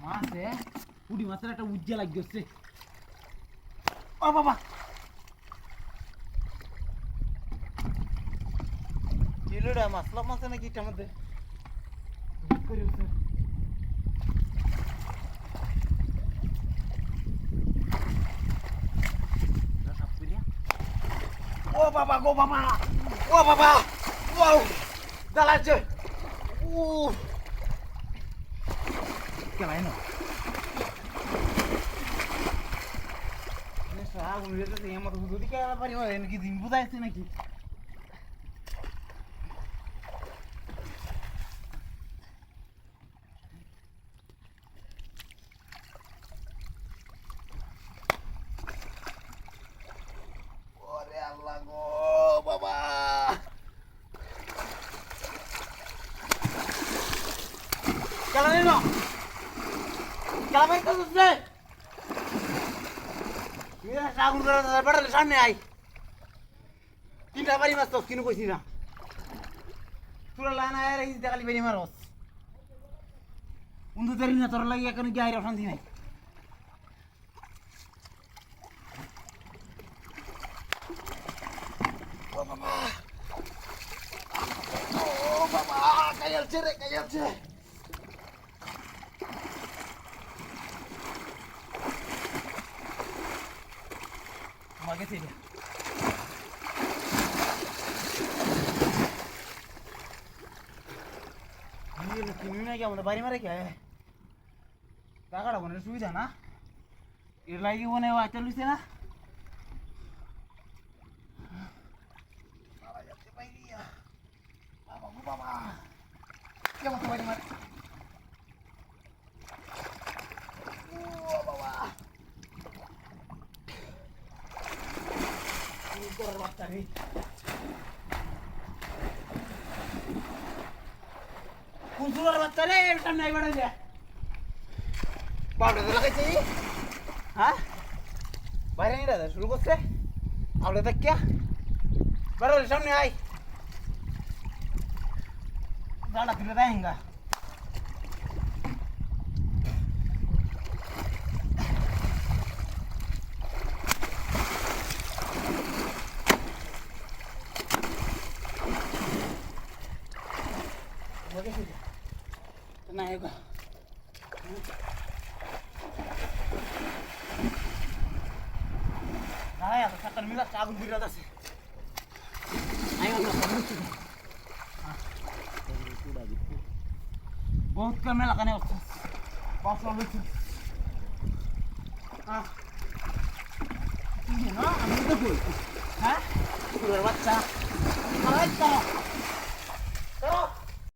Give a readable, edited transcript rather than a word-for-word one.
মাছে পুঁটি মাছের একটা উজ্জ্বল লাগছে। ও বাবা চিলুড়া মাছলা মাছ নাকি এটার মধ্যে ও বাবা গো বাবা ও বাবা ও জ্বালাচ্ছে ও কেলাই না আগুন যেতেছে আমার যদি কেলা পারি নাকি দিন বুঝাইছে নাকি আল্লাহ গো বাবা কেলা নেই না কেলা পাই তো বুঝলে আগুন করে বেড়ালে সামনে আই তিনটা বাড়ি মাছ তো কিনু কইছি না তোরা লাইন আয় রেখেছি দেখালি বেরি মারস বন্ধু দেরি না তোর লাগি এখন গিয়ে অশান্তি নাই ও বাবা ও বাবা কাইলছে রে কাইলছে মাগে থেকে কিনি না কি আমাদের বাড়ি মারে কে টাকাটা মনে সুবিধা না এর লাগি মনে হয় চলিছে না বাবা কেমন তো বাড়ি মারে ও বাবা বাচ্চা রে কুসুরের বাচ্চা রে সামনে আই বাড়াইলে বাবটা তো লাগাইছে হ্যাঁ বাইরে নিয়ে দাদা শুরু করছে আবটা দেখ কে বাড়ালে সামনে আই দাঁড়া তুলে দেয়গা না এগো দাঁড়াই আছে সাতটার মিলা আগুন বিরাট আছে बहुत कम में लगाने उसको बहुत प्रॉब्लम थी हाँ ये ना हम तो बोल हाँ पूरा बच्चा